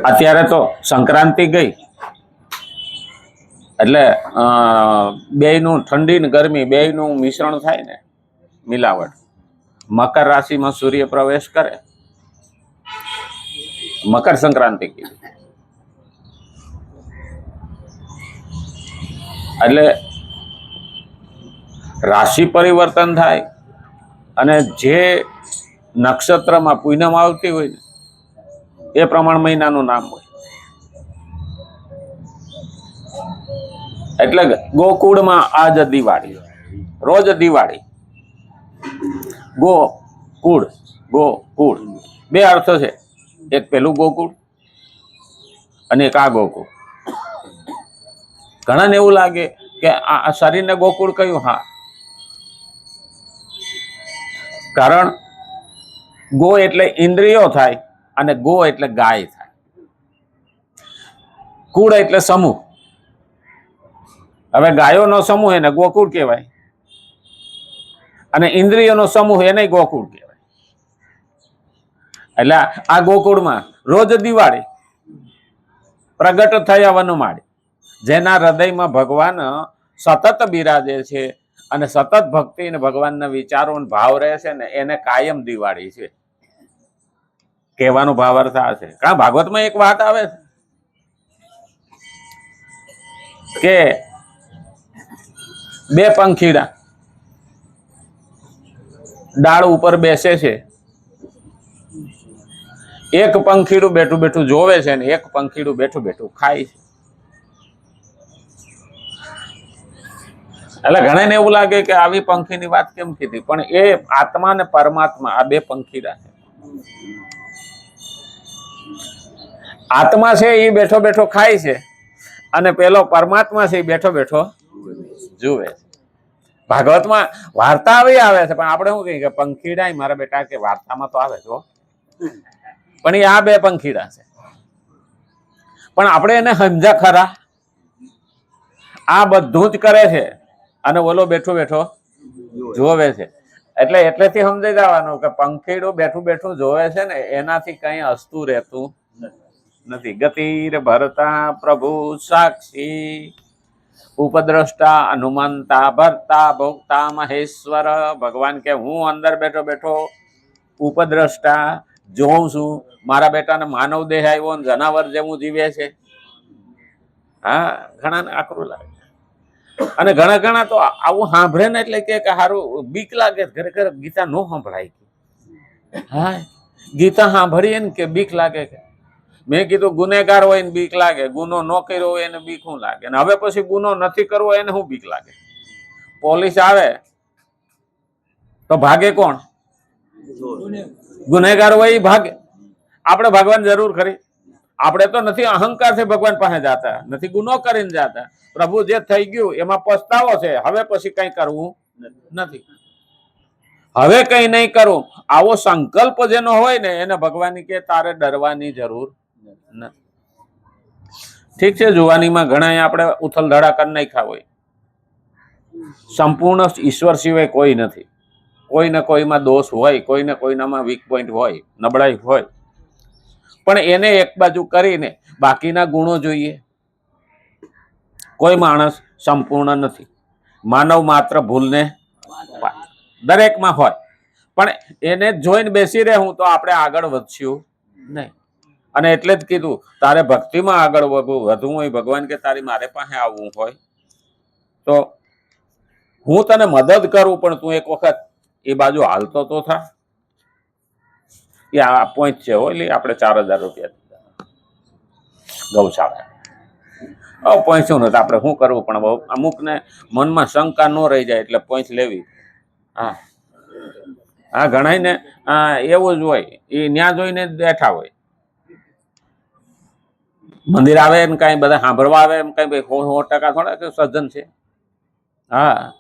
અત્યારે તો સંક્રાંતિ ગઈ એટલે બેયનું ઠંડી ને ગરમી બેયનું મિશ્રણ થાય ને, મિલાવટ. મકર રાશિમાં સૂર્ય પ્રવેશ કરે, મકર સંક્રાંતિ કી, એટલે રાશિ પરિવર્તન થાય અને જે નક્ષત્રમાં પૂનમ આવતી હોય ને એ પ્રમાણ મહિનાનું નામ હોય. એટલે ગોકુળમાં આજ દિવાળી, રોજ દિવાળી. ગોકુળ, ગોકુળ બે અર્થ છે, એક પેલું ગોકુળ અને એક આ ગોકુળ. ઘણાને એવું લાગે કે આ શરીરને ગોકુળ કયું? હા, કારણ ગો એટલે ઇન્દ્રિયો થાય અને ગો એટલે ગાય થાય. કુળ એટલે સમૂહ. હવે ગાયોનો સમૂહ એને ગોકુળ કહેવાય અને ઇન્દ્રિયોનો સમૂહ એને ગોકુળ કહેવાય. એટલે આ ગોકુળમાં રોજ દિવાળી. પ્રગટ થયા વનમાળી, જેના હૃદયમાં ભગવાન સતત બિરાજે છે અને સતત ભક્તિ અને ભગવાનના વિચારો ભાવ રહે છે ને, એને કાયમ દિવાળી છે. કહેવાનો ભાવ અર્થ આ છે. કારણ ભાગવતમાં એક વાત આવે છે કે બે પંખીડા ડાળ ઉપર બેસે છે. એક પંખીડું બેઠું બેઠું જોવે છે ને એક પંખીડું બેઠું બેઠું ખાય છે. એટલે ઘણાને એવું લાગે કે આવી પંખીની વાત કેમ કીધી, પણ એ આત્મા ને પરમાત્મા આ બે પંખીડા છે. આત્મા છે એ બેઠો બેઠો ખાય છે અને પેલો પરમાત્મા છે એ બેઠો બેઠો જુએ છે. ભાગવતમાં વાર્તા આવી આવે છે, પણ આપણે શું કહીએ કે પંખીડા મારા બેટા કે વાર્તામાં તો આવે છે, પણ એ આ બે પંખીડા છે. પણ આપણે એને સમજ્યા ખરા? આ બધું જ કરે છે અને ઓલો બેઠો બેઠો જોવે છે. એટલેથી સમજાઈ જવાનું કે પંખીડું બેઠું બેઠું જોવે છે ને એનાથી કઈ હસતું રહેતું નથી. ગતિર ભરતા પ્રભુ સાક્ષી, ઉપદ્રષ્ટા હનુમંતા ભરતા ભોગતા મહેશ્વર. ભગવાન કે હું અંદર બેઠો બેઠો ઉપદ્રષ્ટા જોઉં છું. મારા બેટાને માનવ દેહ આવ્યો ને જનાવર જેવું જીવે છે. હા, ઘણાને આકરું લાગે. અને ઘણા તો આવું સાંભળે ને એટલે કે સારું બીક લાગે. ખરેખર ગીતા નો સંભળાય. હા, ગીતા સાંભળીએ ને કે બીક લાગે. કે મેં કીધું ગુનેગાર હોય ને બીક લાગે, ગુનો ન કર્યો હોય એને બીક શું લાગે, હવે પછી ગુનો નથી કરવો એને શું બીક લાગે? પોલીસ આવે તો ભાગે કોણ? ગુનેગાર હોય એ ભાગે. આપણે ભાગવાની જરૂર ખરી? આપણે તો નથી અહંકારથી ભગવાન પાસે જતા, નથી ગુનો કરીને જતા. પ્રભુ જે થઈ ગયું એમાં પસ્તાવો છે, હવે પછી કઈ કરવું નથી. હવે કઈ નહીં કરું આવો સંકલ્પ જેનો હોય ને એને ભગવાન કે તારે ડરવાની જરૂર નથી. ઠીક છે, જુવાનીમાં ઘણા આપણે ઉથલ ધડા કરી નાખ્યા હોય. સંપૂર્ણ ઈશ્વર સિવાય કોઈ નથી. કોઈને કોઈમાં દોષ હોય, કોઈને કોઈનામાં વીક પોઈન્ટ હોય, નબળાઈ હોય, પણ એને એક બાજુ કરીને બાકીના ગુણો જોઈએ. કોઈ માણસ સંપૂર્ણ નથી. માનવ માત્ર ભૂલને દરેકમાં હોય, પણ એને જોઈને બેસી રહેવું તો આપણે આગળ વધશું નહીં. અને એટલે જ કીધું તારે ભક્તિમાં આગળ વધવું હોય, ભગવાન કે તારી મારે પાસે આવવું હોય તો હું તને મદદ કરું, પણ તું એક વખત એ બાજુ હાલતો તો થા. એ આ પોઈન્ટ છે. એટલે આપણે 4000 રૂપિયા ગૌશાળા પહોંચ્યું નથી. આપણે શું કરવું, પણ અમુકને મનમાં શંકા ન રહી જાય એટલે પોઈન્ટ લેવી. હા હા, ઘણા ને એવું જ હોય, એ ન્યા જોઈને બેઠા હોય. મંદિર આવે ને કઈ બધા સાંભળવા આવે એમ કઈ 100% થોડા કે સજ્જન છે. હા,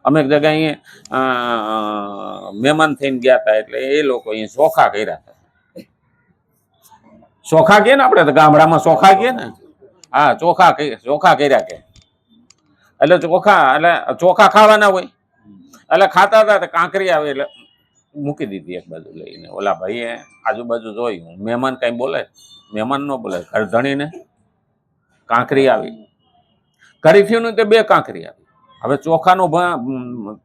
અમે એક જગ્યા અહીંયા મહેમાન થઈને ગયા હતા, એટલે એ લોકો અહીંયા ચોખા કર્યા હતા. ચોખા કે ને આપણે ગામડામાં ચોખા કે ને, હા ચોખા કર્યા કે. એટલે ચોખા ખાવાના હોય એટલે ખાતા હતા. કાંકરી આવે એટલે મૂકી દીધી એક બાજુ લઈને. ઓલા ભાઈએ આજુબાજુ જોયું, મહેમાન કઈ બોલે? મહેમાન ન બોલે. ઘરધણીને કાંકરી આવી. ઘડી થયું ને તે 2 કાંકરી આવી. હવે ચોખાનો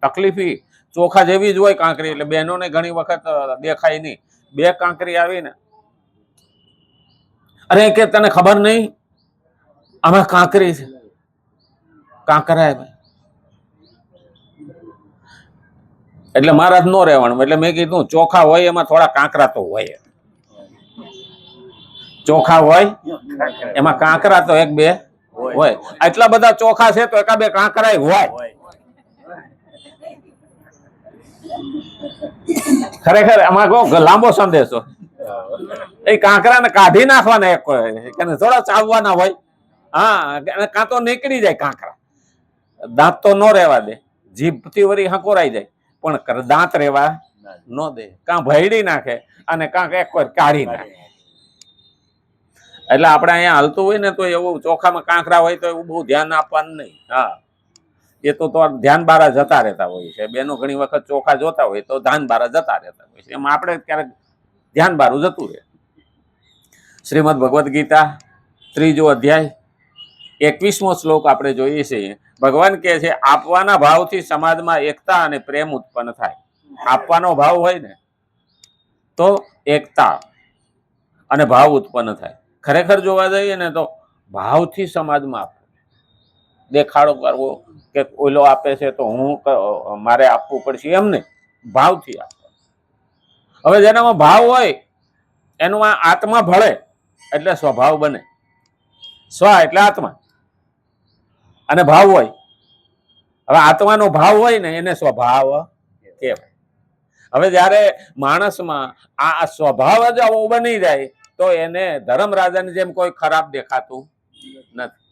તકલીફ ચોખા જેવી જ હોય કાંકરી, એટલે બહેનોને ઘણી વખત દેખાય નહીં. 2 કાંકરી આવીને, અરે કે તને ખબર નહીં આમાં કાંકરી છે? કાંકરા ભાઈ એટલે મારા જ નો રહેવાનું. એટલે મેં કીધું ચોખા હોય એમાં થોડા કાંકરા તો હોય. ચોખા હોય એમાં કાંકરા તો 1-2 હોય. આટલા બધા ચોખા છે તો 1-2 કાંકરા હોય. ખરેખર આમાં કહો લાંબો સંદેશો. એ કાંકરાને કાઢી નાખવાના એક થોડા ચાવવાના હોય. હા, કાં તો નીકળી જાય કાંકરા. દાંત તો નો રહેવા દે, જીભથી વળી હકોરાઈ જાય, પણ દાંત રહેવા ન દે. કાં ભયડી નાખે અને કાંક એક વાર કાઢી નાખે. એટલે આપણે અહીંયા હાલતું હોય ને તો એવું ચોખામાં કાંકરા હોય તો એવું બહુ ધ્યાન આપવાનું નહીં. હા, એ તો ધ્યાન બારા જતા રહેતા હોય છે. બેનો ઘણી વખત ચોખા જોતા હોય તો ધ્યાન બારા જતા રહેતા હોય છે. એમાં આપણે ક્યારેક ધ્યાન બારું જતું રહે. શ્રીમદ ભગવદ્ ગીતા 3જો અધ્યાય 21મો શ્લોક આપણે જોઈએ છીએ. ભગવાન કહે છે, આપવાના ભાવથી સમાજમાં એકતા અને પ્રેમ ઉત્પન્ન થાય. આપવાનો ભાવ હોય ને તો એકતા અને ભાવ ઉત્પન્ન થાય. ખરેખર જોવા જઈએ ને તો ભાવથી સમાજમાં આપવું, દેખાડો કરવો કે ઓલો આપે છે તો હું મારે આપવું પડશે, એમ નહીં. ભાવથી આપવું. હવે જેનામાં ભાવ હોય એનું આત્મા ભળે એટલે સ્વભાવ બને. સ્વ એટલે આત્મા અને ભાવ હોય. હવે આત્માનો ભાવ હોય ને એને સ્વભાવ કહેવાય. હવે જ્યારે માણસમાં આ સ્વભાવ જ આવો બની જાય તો એને ધર્મરાજાની જેમ કોઈ ખરાબ દેખાતું નથી.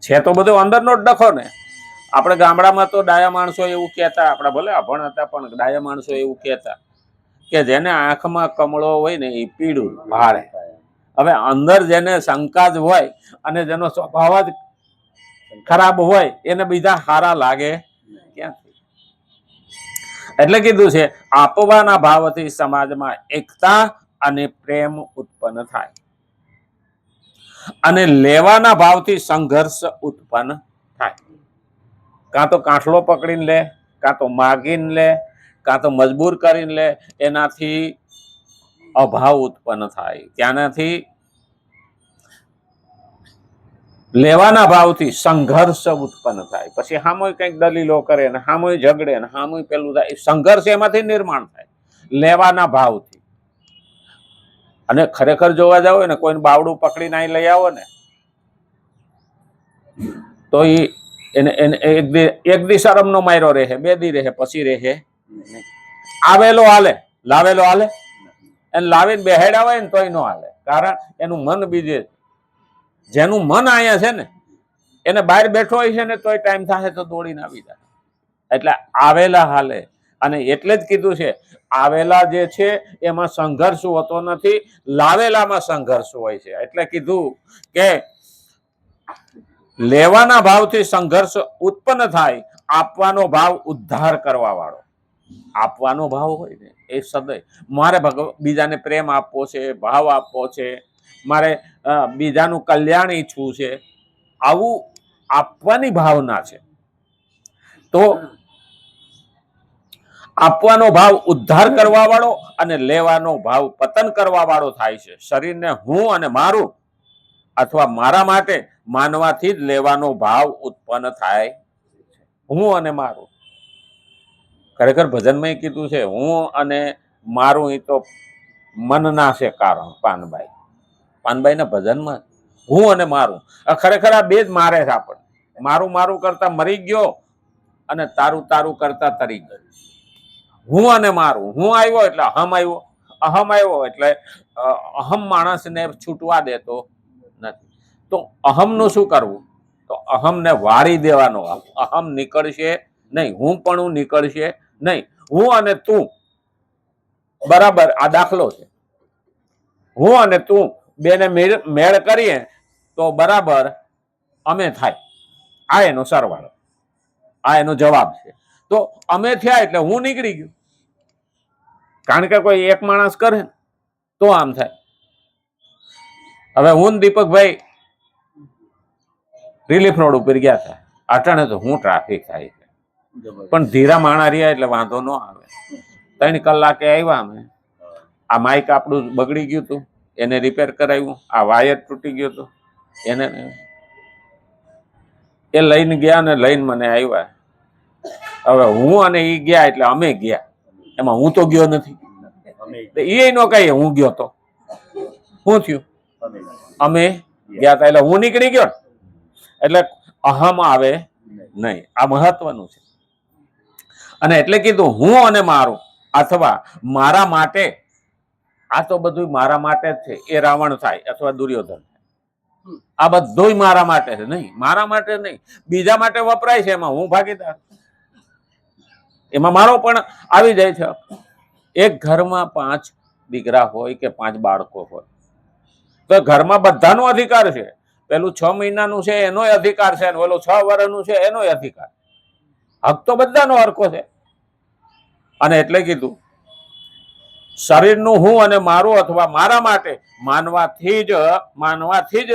છે તો બધો અંદરનો જ ડખો ને. આપણે ગામડામાં તો ડાયા માણસો એવું કહેતા, આપણા ભલે અભણ હતા પણ ડાયા માણસો એવું કહેતા કે જેને આંખમાં કમળો હોય ને એ પીળું ભાળે. હવે અંદર જેને શંકા જ હોય અને જેનો સ્વભાવ જ ખરાબ હોય એને બીજા સારા લાગે ક્યાંથી? એટલે કીધું છે આપવાના ભાવથી સમાજમાં એકતા અને પ્રેમ ઉત્પન્ન થાય અને લેવાના ભાવથી સંઘર્ષ ઉત્પન્ન થાય. કાં તો કાંઠલો પકડીને લે, કાં તો માગીને લે, કાં તો મજબૂર કરીને લે. એનાથી અભાવ ઉત્પન્ન થાય. ત્યાંનાથી લેવાના ભાવથી સંઘર્ષ ઉત્પન્ન થાય. પછી હામોય કંઈક દલીલો કરે ને હામોય ઝઘડે ને હામોય પેલું થાય. સંઘર્ષ એમાંથી નિર્માણ થાય લેવાના ભાવથી. અને ખરેખર જોવા જાવ ને કોઈને બાવડું પકડીને અહીં લઈ આવો ને તો એને એક દી શરમનો માર્યો રહે, 2 દી રહે, પછી રહે. આવેલો હાલે, લાવેલો હાલે. એને લાવીને બેહેડા હોય ને તોય ન હાલે. કારણ એનું મન બીજે. જેનું મન અહીંયા છે ને એને બહાર બેઠો હોય છે ને તોય ટાઈમ થાય તો દોડીને આવી જાય. એટલે આવેલા હાલે. અને એટલે જ કીધું છે આવેલા જે છે એમાં સંઘર્ષ હોતો નથી, લાવેલામાં સંઘર્ષ હોય છે. એટલે કીધું કે લેવાના ભાવથી સંઘર્ષ ઉત્પન્ન થાય, આપવાનો ભાવ ઉદ્ધાર કરવા વાળો. આપવાનો ભાવ હોય ને એ સદય મારે બીજાને પ્રેમ આપવો છે, ભાવ આપવો છે, મારે બીજાનું કલ્યાણ ઈચ્છવું છે, આવું આપવાની ભાવના છે. તો આપવાનો ભાવ ઉદ્ધાર કરવા વાળો અને લેવાનો ભાવ પતન કરવા વાળો થાય છે. શરીરને હું અને મારું અથવા મારા માટે માનવાથી જ લેવાનો ભાવ ઉત્પન્ન થાય. હું અને મારું. ખરેખર ભજનમાં કીધું છે હું અને મારું એ તો મનના છે કારણ. પાનભાઈના ભજનમાં હું અને મારું, ખરેખર આ 2 જ મારે છે આપણને. મારું મારું કરતા મરી ગયો અને તારું તારું કરતા તરી ગયો. હું અને મારું. હું આવ્યો એટલે અહમ આવ્યો, અહમ આવ્યો એટલે અહમ માણસને છૂટવા દેતો નથી. તો અહમનું શું કરવું? તો અહમને વાળી દેવાનો. અહમ નીકળશે નહીં, હું પણ નીકળશે નહીં. હું અને તું બરાબર આ દાખલો છે. હું અને તું બેને મેળ કરીએ તો બરાબર અમે થાય. આ એનો સરવાળો, આ એનો જવાબ છે. તો અમે થયા એટલે હું નીકળી ગયું. કારણ કે કોઈ એક માણસ કરે ને તો આમ થાય. હવે હું ને દીપકભાઈ રિલીફ રોડ ઉપર ગયા હતા, અટાણે તો હું ટ્રાફિક થાય છે, પણ ધીરા માણા રહ્યા એટલે વાંધો ન આવે. 3 કલાકે આવ્યા અમે. આ માઇક આપણું બગડી ગયું હતું, એને રિપેર કરાવ્યું. આ વાયર તૂટી ગયો હતો, એને એ લઈને ગયા ને લઈને મને આવ્યા. હવે હું અને એ ગયા એટલે અમે ગયા, એમાં હું તો ગયો નથી. એ ન કહીએ હું ગયો તો શું થયું, અમે ગયા હતા એટલે હું નીકળી ગયો. એટલે અહમ આવે નહીં, આ મહત્વનું છે. અને એટલે કીધું હું અને મારું અથવા મારા માટે, આ તો બધું મારા માટે જ છે. એ રાવણ થાય અથવા દુર્યોધન, આ બધું મારા માટે છે. નહીં, મારા માટે નહીં, બીજા માટે વપરાય છે. એમાં હું ભાગીદાર, એમાં મારો પણ આવી જાય છે. એક ઘરમાં 5 દીકરા હોય કે 5 બાળકો હોય તો ઘરમાં બધાનો અધિકાર છે. પેલું 6 મહિનાનું છે એનો અધિકાર છે, અને પેલું 6 વર્ષનું છે એનો અધિકાર. હક તો બધાનો હરખો છે. અને એટલે કીધું શરીરનું હું અને મારું અથવા મારા માટે માનવાથી જ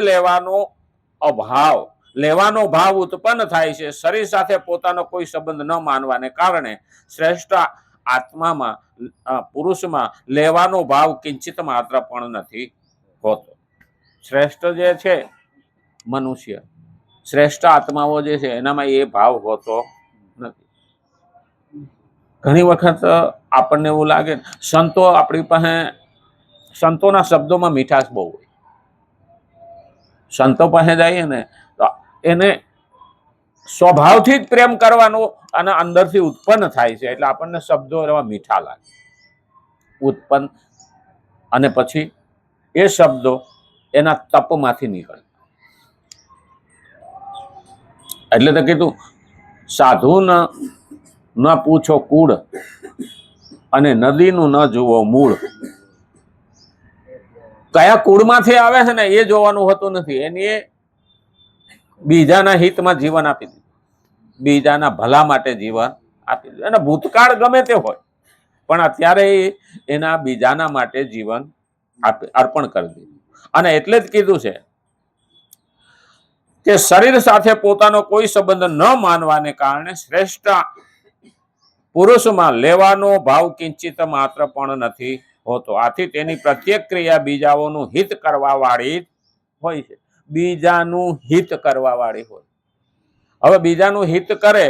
લેવાનો ભાવ ઉત્પન્ન થાય છે. શરીર સાથે પોતાનો કોઈ સંબંધ ન માનવાને કારણે શ્રેષ્ઠ આત્મામાં, પુરુષમાં લેવાનો ભાવ કિંચિત માત્ર પણ નથી હોતો. શ્રેષ્ઠ જે છે મનુષ્ય, શ્રેષ્ઠ આત્માઓ જે છે એનામાં એ ભાવ હોતો નથી. ઘણી વખત આપણને એવું લાગે, સંતો આપણી પાસે, સંતોના શબ્દોમાં મીઠાશ બહુ હોય. સંતો પાસે જઈએ ને તો એને સ્વભાવથી જ પ્રેમ કરવાનો અને અંદરથી ઉત્પન્ન થાય છે. એટલે આપણને શબ્દો એવા મીઠા લાગે ઉત્પન્ન, અને પછી એ શબ્દો એના તપમાંથી નીકળે. એટલે તો કીધું સાધુ ન પૂછો કુળ, અને નદીનું ન જુઓ મૂળ. કયા કુળમાંથી આવે છે ને એ જોવાનું હોતું નથી. એની બીજાના હિતમાં જીવન આપી દીધું, બીજાના ભલા માટે જીવન આપી દીધું. અને ભૂતકાળ ગમે તે હોય પણ અત્યારે એના બીજાના માટે જીવન અર્પણ કરી દીધું. અને એટલે જ કીધું છે કે શરીર સાથે પોતાનો કોઈ સંબંધ ન માનવાને કારણે શ્રેષ્ઠ પુરુષમાં લેવાનો ભાવ કિંચિત માત્ર પણ નથી હોતો. આથી તેની પ્રત્યેક ક્રિયા બીજાઓનું હિત કરવા વાળી હોય છે. બીજાનું હિત કરવા વાળી હોય. હવે બીજાનું હિત કરે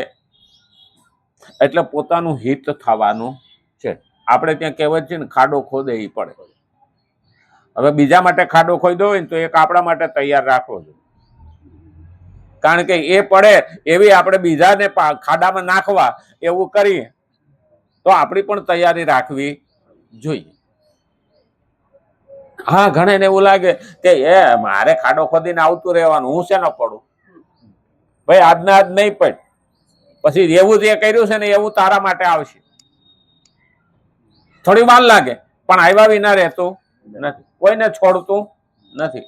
એટલે પોતાનું હિત થવાનું છે. આપણે ત્યાં કહેવત છે ને, ખાડો ખોદે એ પડે. હવે બીજા માટે ખાડો ખોદ્યો હોય ને તો એક આપણા માટે તૈયાર રાખવો જોઈએ. કારણ કે એ પડે એવી આપણે બીજાને ખાડામાં નાખવા એવું કરીએ તો આપણી પણ તૈયારી રાખવી જોઈએ. હા, ઘણાને એવું લાગે કે મારે ખાડો ખોદીને આવતું રહેવાનું, હું શેનો પડું? ભાઈ આજના આજ નહીં પડ, પછી એવું જે કર્યું છે ને એવું તારા માટે આવશે. થોડી વાર લાગે પણ આવ્યા વિના રહેતું નથી, કોઈને છોડતું નથી.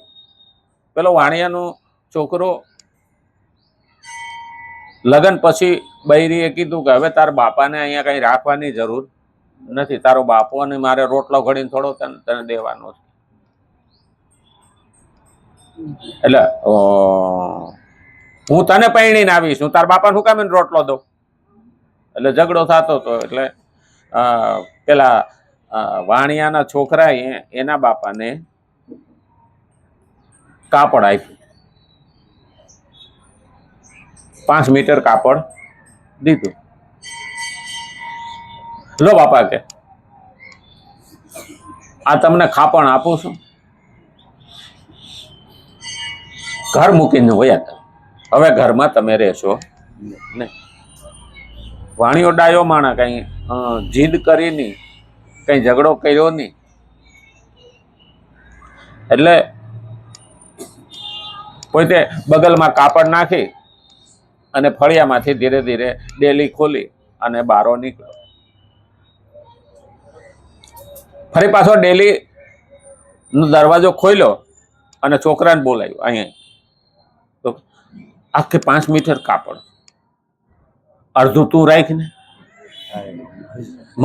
પેલો વાણિયાનો છોકરો લગ્ન પછી બૈરીએ કીધું કે હવે તારા બાપાને અહીંયા કઈ રાખવાની જરૂર નથી, તારો બાપો અને મારે રોટલો ઘડીને થોડો તને દેવાનો છે. એટલે હું તને પૈણીને આવીશ, હું તારા બાપાને હું કામ રોટલો દઉં? એટલે ઝઘડો થતો હતો. એટલે પેલા વાણિયાના છોકરા એના બાપાને કાપડ આપ્યું, 5 મીટર કાપડ દીધું. લો બાપા કે આ તમને ખાપણ આપું છું, ઘર મૂકીને વયા હતા. હવે ઘરમાં તમે રહેશો નહીં. વાણીઓ ડાયો માણા, કઈ જીદ કરી નહીં, કઈ ઝઘડો કર્યો નહીં. એટલે પોતે બગલમાં કાપડ નાખી અને ફળિયામાંથી ધીરે ધીરે ડેલી ખોલી અને બારો નીકળ્યો. ફરી પાછો ડેલી નો દરવાજો ખોલ્યો અને છોકરાને બોલાવ્યો. અહીંયા તો આખે 5 મીટર કાપડ, અડધું તું રાખ ને.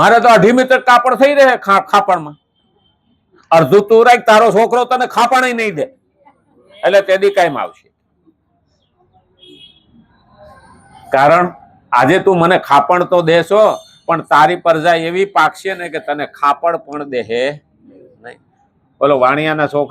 મારે તો 2.5 મીટર કાપડ થઈ રહે ખાપણમાં. અડધું તું રાખ, તારો છોકરો તને ખાપણ નહીં દે, એટલે તેદી કાયમ આવશે. કારણ આજે તું મને ખાપણ તો દેશો, પણ તારી પ્રજા એવી પાકશે ને કે તને ખાપણ પણ દેહે નહીં. બોલો વાણિયાના છોકરા